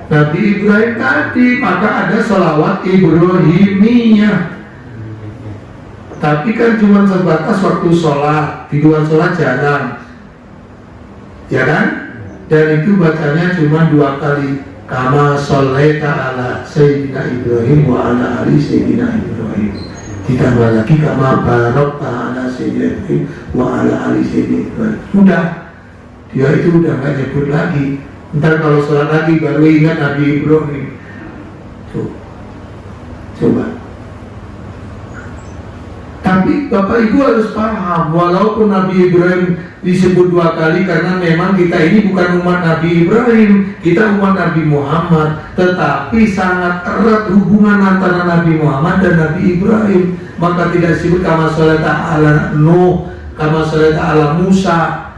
Nabi Ibrahim tadi, maka ada sholawat Ibrahimiyah. Tapi kan cuma sebatas waktu sholat, di luar sholat jarang, ya kan? Dan itu bacanya cuma 2 kali. Kama sholaita ala Sayyidina Ibrahim wa ala ali Sayyidina Ibrahim. Ditambah lagi kama barokta ala Sayyidina Ibrahim wa ala ali Sayyidina Ibrahim. Udah, dia itu udah gak nyebut lagi. Ntar kalau sholat lagi baru ingat Nabi Ibrahim. Tuh, coba. Tapi Bapak Ibu harus paham, walaupun Nabi Ibrahim disebut 2 kali karena memang kita ini bukan umat Nabi Ibrahim, kita umat Nabi Muhammad, tetapi sangat erat hubungan antara Nabi Muhammad dan Nabi Ibrahim. Maka tidak disebut kama sholata ala Nuh, kama sholata ala Musa.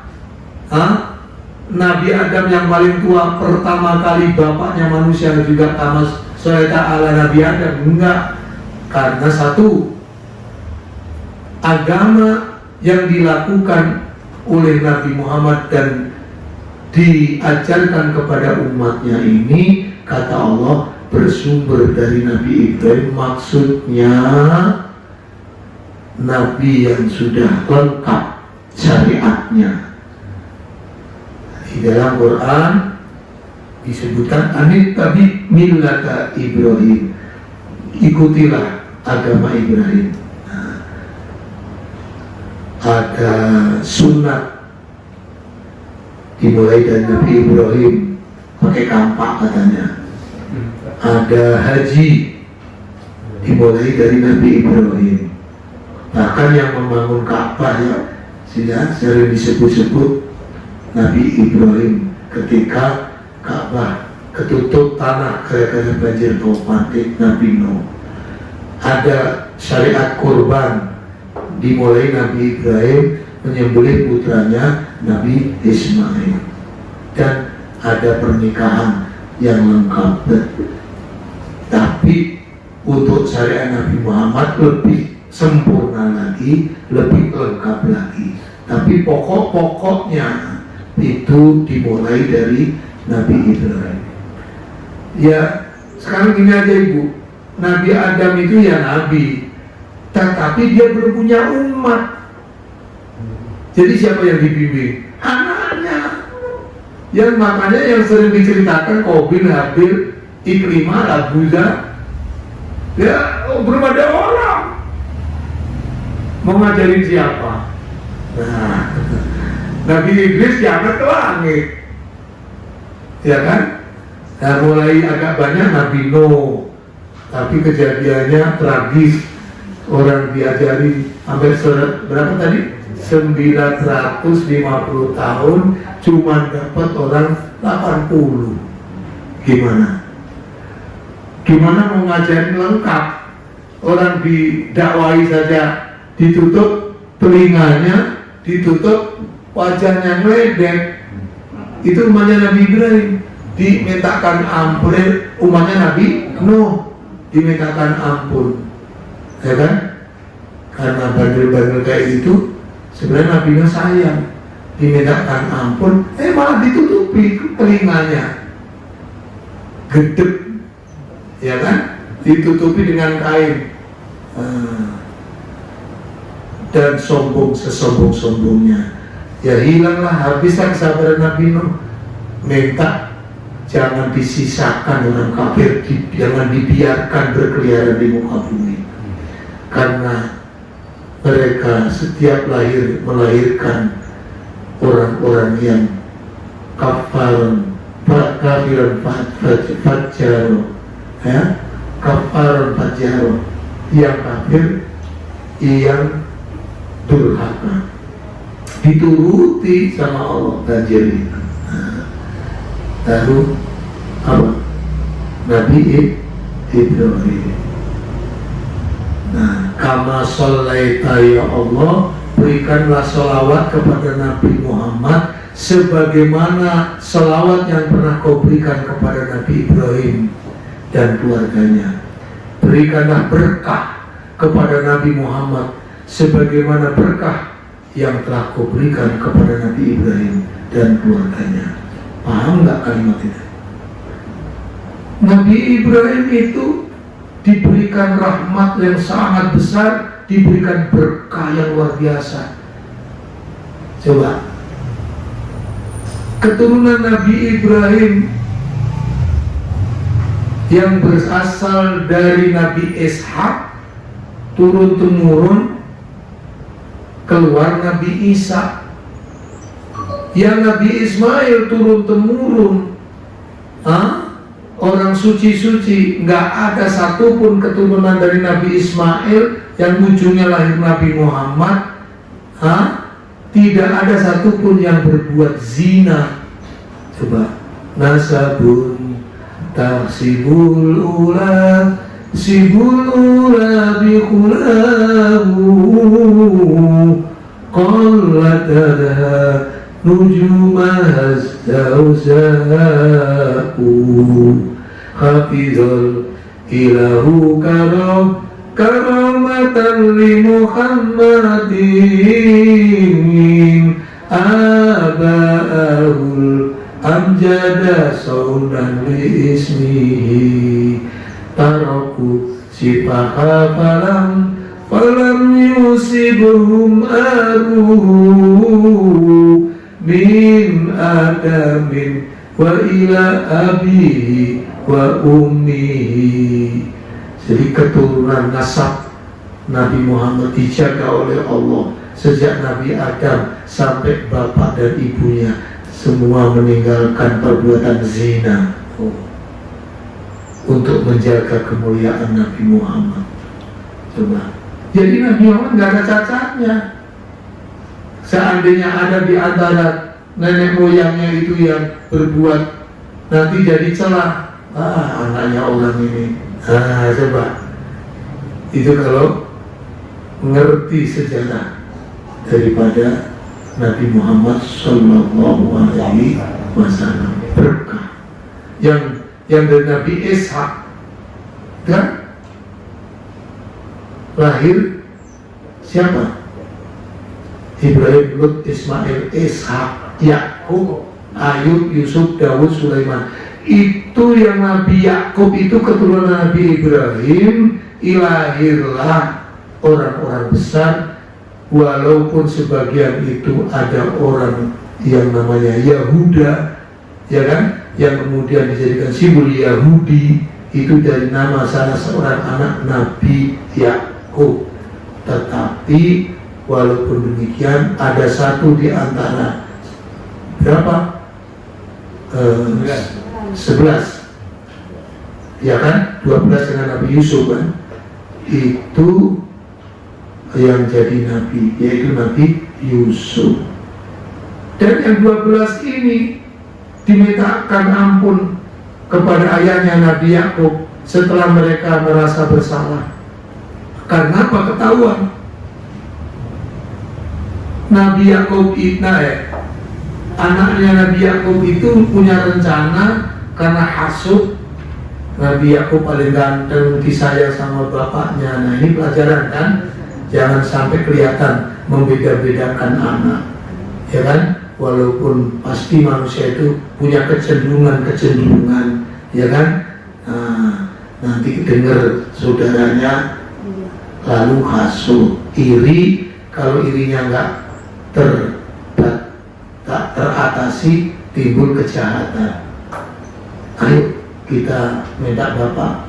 Nabi Adam yang paling tua pertama kali bapaknya manusia juga kama sholata ala Nabi Adam. Enggak, karena satu, agama yang dilakukan oleh Nabi Muhammad dan diajarkan kepada umatnya ini, kata Allah, bersumber dari Nabi Ibrahim. Maksudnya Nabi yang sudah lengkap syariatnya. Di dalam Quran disebutkan anit tabi millata Ibrahim, ikutilah agama Ibrahim. Ada sunat dimulai dari Nabi Ibrahim pakai kampak katanya. Ada haji dimulai dari Nabi Ibrahim. Bahkan yang membangun Ka'bah ya sudah sering disebut-sebut Nabi Ibrahim ketika Ka'bah ketutup tanah gara-gara banjir topan, Nabi Nuh. Ada syariat kurban dimulai Nabi Ibrahim menyembelih putranya Nabi Ismail, dan ada pernikahan yang lengkap. Tapi untuk syariat Nabi Muhammad lebih sempurna lagi, lebih lengkap lagi. Tapi pokok-pokoknya itu dimulai dari Nabi Ibrahim. Ya sekarang gini aja Ibu, Nabi Adam itu ya Nabi, tetapi dia belum punya umat. Jadi siapa yang dibimbing? Anaknya. Yang makanya yang sering diceritakan Qabil, Habil, Ikrimah, Abuza, ya belum ada orang. Mau ngajarin siapa? Nah, Nabi Idris diangkat ke langit, ya kan? Nah mulai agak banyak Nabi Nuh, tapi kejadiannya tragis. Orang diajari sampai berapa tadi? 950 tahun cuma dapat orang 80. Gimana? Gimana mau ngajarin lengkap? Orang didakwai saja ditutup telinganya, ditutup wajahnya meledek. Itu umatnya Nabi Ibrahim. Dimintakan ampun, umatnya Nabi Nuh dimintakan ampun, ya kan? Karena bandel-bandel kayak itu, sebenarnya Nabi Nuh sayang, dimintakan ampun, malah ditutupi telinganya, gedek, ya kan? Ditutupi dengan kain, dan sombong sesombong-sombongnya. Ya hilanglah, habislah kesabaran Nabi Nuh. Minta jangan disisakan orang kafir, jangan dibiarkan berkeliaran di muka bumi. Karena mereka setiap melahirkan orang-orang yang kafiran fajaro, ya, kafiran fajaro, yang kafir, yang durhaka, dituruti sama Allah tajir itu. Lalu apa? Nabi Ibrahim. Nah, kama sholaita ya Allah, berikanlah sholawat kepada Nabi Muhammad sebagaimana sholawat yang pernah kau berikan kepada Nabi Ibrahim dan keluarganya. Berikanlah berkah kepada Nabi Muhammad sebagaimana berkah yang telah kau berikan kepada Nabi Ibrahim dan keluarganya. Paham nggak kalimat itu? Nabi Ibrahim itu diberikan rahmat yang sangat besar, diberikan berkah yang luar biasa. Coba, keturunan Nabi Ibrahim yang berasal dari Nabi Ishak turun-temurun keluar Nabi Isa, yang Nabi Ismail turun-temurun orang suci-suci. Nggak ada satupun keturunan dari Nabi Ismail yang ujungnya lahir Nabi Muhammad, tidak ada satupun yang berbuat zina. Coba, nasabun tahsibul ula sibul ula bikulahu qallatadha nujumahaz dauzaku hafizul ilahu karamatan li Muhammadin aba'ahul amjada saunan li ismihi taraku sifaha falam yusibhum aruhu min adamin wa ila abihi wa ummihi. Jadi keturunan nasab Nabi Muhammad dijaga oleh Allah sejak Nabi Adam sampai bapak dan ibunya semua meninggalkan perbuatan zina untuk menjaga kemuliaan Nabi Muhammad. Coba, jadi Nabi Muhammad nggak ada cacatnya. Seandainya ada di antara nenek moyangnya itu yang berbuat, nanti jadi celah, anaknya orang ini. Coba, itu kalau mengerti sejarah daripada Nabi Muhammad Sallallahu Alaihi Wasallam. Berkah yang dari Nabi Ishak kan lahir siapa? Ibrahim, Lut, Ismail, Ishak, Yakub, Ayub, Yusuf, Dawud, Sulaiman. Itu yang Nabi Yakub itu keturunan Nabi Ibrahim. Lahirlah orang-orang besar, walaupun sebagian itu ada orang yang namanya Yahuda, ya kan, yang kemudian dijadikan simbol Yahudi, itu dari nama salah seorang anak Nabi Yakub. Tetapi walaupun demikian ada satu di antara berapa? 11, ya kan? 12 dengan Nabi Yusuf kan? Itu yang jadi nabi, yaitu Nabi Yusuf. Dan yang 12 ini dimintakan ampun kepada ayahnya Nabi Yakub setelah mereka merasa bersalah. Karena apa? Ketahuan Nabi Yakub anaknya Nabi Yakub itu punya rencana karena hasud. Nabi Yakub paling ganteng, disayang sama bapaknya. Nah, ini pelajaran kan, jangan sampai kelihatan membeda-bedakan anak, ya kan? Walaupun pasti manusia itu punya kecenderungan, ya kan? Nah, nanti dengar saudaranya lalu hasud, iri. Kalau irinya nggak teratasi, timbul kejahatan. Ayo kita minta bapak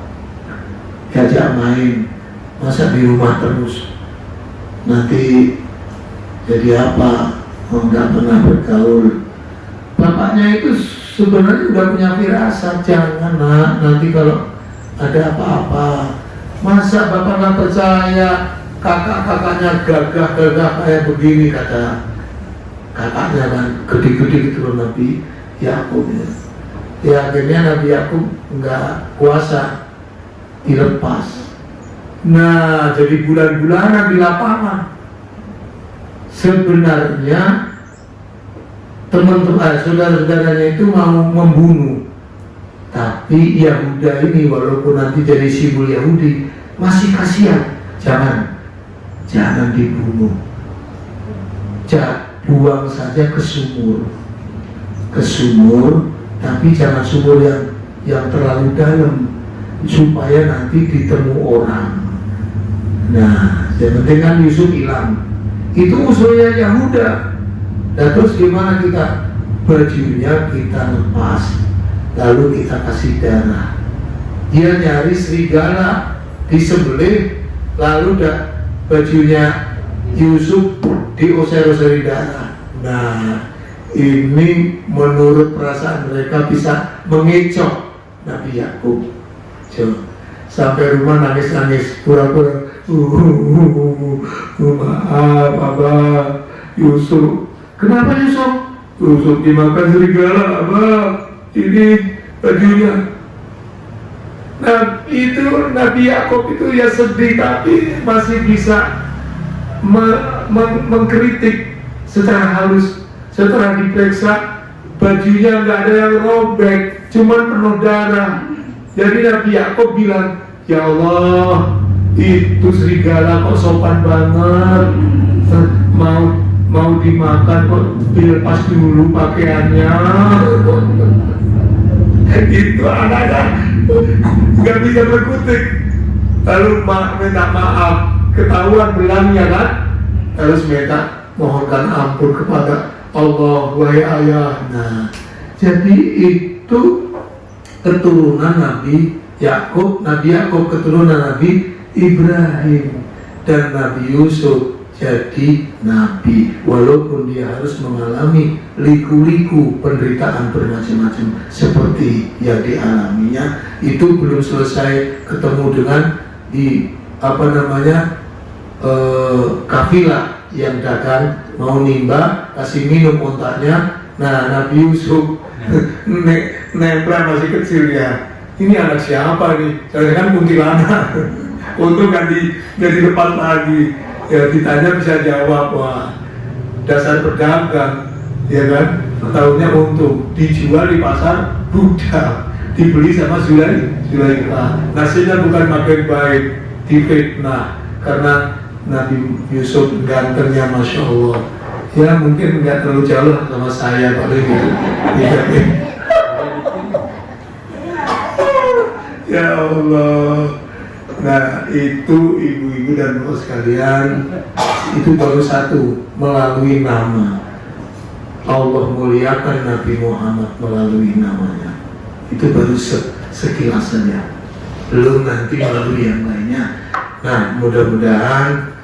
diajak main, masa di rumah terus, nanti jadi apa? Nggak pernah bergaul. Bapaknya itu sebenarnya udah punya firasat, jangan nak, nanti kalau ada apa-apa, masa bapak nggak percaya kakak-kakaknya gagah kayak begini, kata kakaknya kan, gede-gede gitu loh Nabi Yakub ya. Ya akhirnya Nabi Yakub nggak kuasa, dilepas. Nah, jadi bulan-bulanan di lapangan. Sebenarnya teman-teman saudara-saudaranya itu mau membunuh, tapi Yahuda ini walaupun nanti jadi simbol Yahudi masih kasihan. Jangan dibunuh, buang saja ke sumur, tapi jangan sumur yang terlalu dalam supaya nanti ditemu orang. Nah, yang penting kan Yusuf hilang. Itu usulnya Yahuda. Dan terus gimana kita? Bajunya kita lepas, lalu kita kasih darah. Dia nyari serigala, disembelih, lalu bajunya Yusuf diusir-usir darah. Nah, ini menurut perasaan mereka bisa mengecoh Nabi Yakub. Sampai rumah nangis-nangis, pura-pura, maaf Abah, Yusuf. Kenapa Yusuf? Yusuf dimakan serigala, Abah. Ini bajunya. Nah, itu Nabi Yakub itu ya sedih, tapi masih bisa mengkritik secara halus. Setelah diperiksa, bajunya nggak ada yang robek, cuman penuh darah. Jadi Nabi Yakub bilang, ya Allah, itu serigala kok sopan banget, mau dimakan kok dilepas dulu pakaiannya. Itu anaknya nggak bisa berkutik. Lalu minta maaf, ketahuan belangnya kan, harus minta mohonkan ampun kepada Allah, wahai ayah. Nah, jadi itu keturunan Nabi Yakub keturunan Nabi Ibrahim, dan Nabi Yusuf jadi nabi, walaupun dia harus mengalami liku-liku penderitaan bermacam-macam seperti yang dialaminya. Itu belum selesai ketemu dengan kafilah yang dagang mau nimba, kasih minum ontaknya. Nah, Nabi Yusuf nempel masih kecil ya. Ini anak siapa nih? Saya kan kuntilanak. Untung kan jadi lepas lagi. Ya ditanya bisa jawab, wah dasar pedagang, ya kan? Tahunya untung, dijual di pasar budak, dibeli sama Zulaikha. Nasibnya bukan makin baik, difitnah karena Nabi Yusuf gantengnya Masya Allah. Ya mungkin nggak terlalu jauh sama saya paling gitu. Ya Allah. Nah, itu ibu-ibu dan bapak sekalian, itu baru satu, melalui nama. Allah muliakan Nabi Muhammad melalui namanya. Itu baru sekilas saja, belum nanti melalui yang lainnya. Nah, mudah-mudahan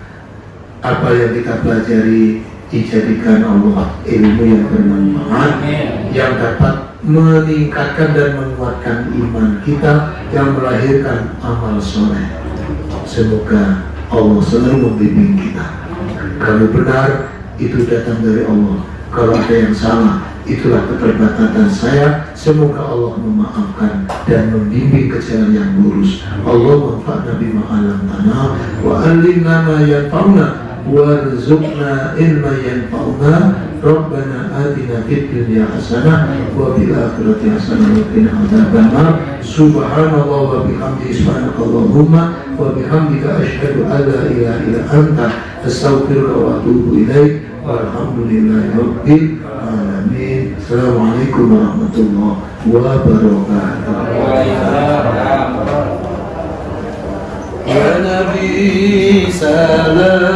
apa yang kita pelajari dijadikan Allah ilmu yang bermanfaat, yang dapat meningkatkan dan menguatkan iman kita, yang melahirkan amal soleh. Semoga Allah selalu membimbing kita. Kalau benar, itu datang dari Allah. Kalau ada yang salah, itulah keterbatasan saya. Semoga Allah memaafkan dan membimbing ke jalan yang lurus. Allah manfa'na bima 'allamtana wa 'allimna ma yanfa'una warzuqna ilma yanfa'una. Rabbana atina fid dunya hasanah wa fil akhirati hasanah wa qina adzabannar. Subhanallah wa bihamdihi, subhanakallahumma wa bihamdika asyhadu an la ilaha illa anta astaghfiruka wa atubu ilaik. Walhamdulillahi rabbil alamin. Assalamualaikum warahmatullahi wabarakatuh. Ya Nabi salam